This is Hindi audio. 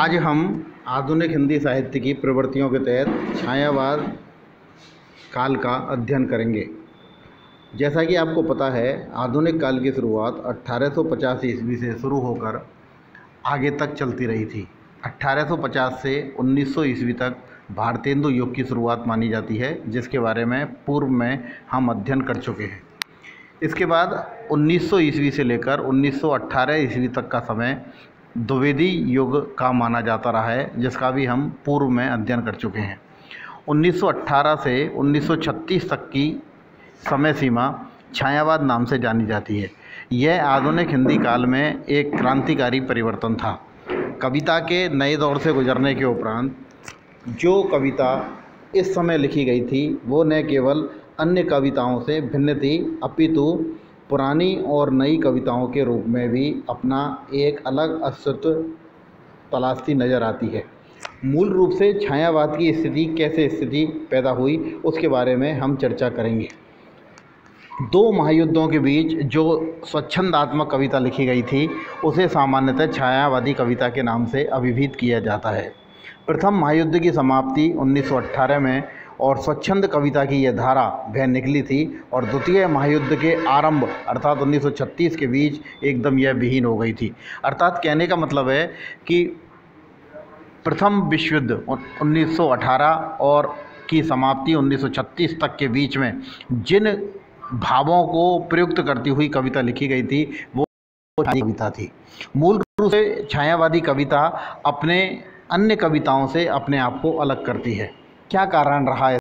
आज हम आधुनिक हिंदी साहित्य की प्रवृत्तियों के तहत छायावाद काल का अध्ययन करेंगे। जैसा कि आपको पता है, आधुनिक काल की शुरुआत 1850 ईस्वी से शुरू होकर आगे तक चलती रही थी। 1850 से 1900 ईस्वी तक भारतेंदु युग की शुरुआत मानी जाती है, जिसके बारे में पूर्व में हम अध्ययन कर चुके हैं। इसके बाद 1900 ईस्वी से लेकर 1918 ईस्वी तक का समय द्विवेदी युग का माना जाता रहा है, जिसका भी हम पूर्व में अध्ययन कर चुके हैं। 1918 से 1936 तक की समय सीमा छायावाद नाम से जानी जाती है। यह आधुनिक हिंदी काल में एक क्रांतिकारी परिवर्तन था। कविता के नए दौर से गुजरने के उपरांत जो कविता इस समय लिखी गई थी, वो न केवल अन्य कविताओं से भिन्न थी, अपितु पुरानी और नई कविताओं के रूप में भी अपना एक अलग अस्तित्व तलाशती नज़र आती है। मूल रूप से छायावाद की कैसे स्थिति पैदा हुई, उसके बारे में हम चर्चा करेंगे। दो महायुद्धों के बीच जो स्वच्छंदात्मक कविता लिखी गई थी, उसे सामान्यतः छायावादी कविता के नाम से अभिहित किया जाता है। प्रथम महायुद्ध की समाप्ति 1918 में और स्वच्छंद कविता की यह धारा वह निकली थी, और द्वितीय महायुद्ध के आरंभ अर्थात 1936 के बीच एकदम यह विहीन हो गई थी। अर्थात कहने का मतलब है कि प्रथम विश्व युद्ध 1918 और की समाप्ति 1936 तक के बीच में जिन भावों को प्रयुक्त करती हुई कविता लिखी गई थी, वो कविता थी। मूल रूप से छायावादी कविता अपने अन्य कविताओं से अपने आप को अलग करती है। क्या कारण रहा है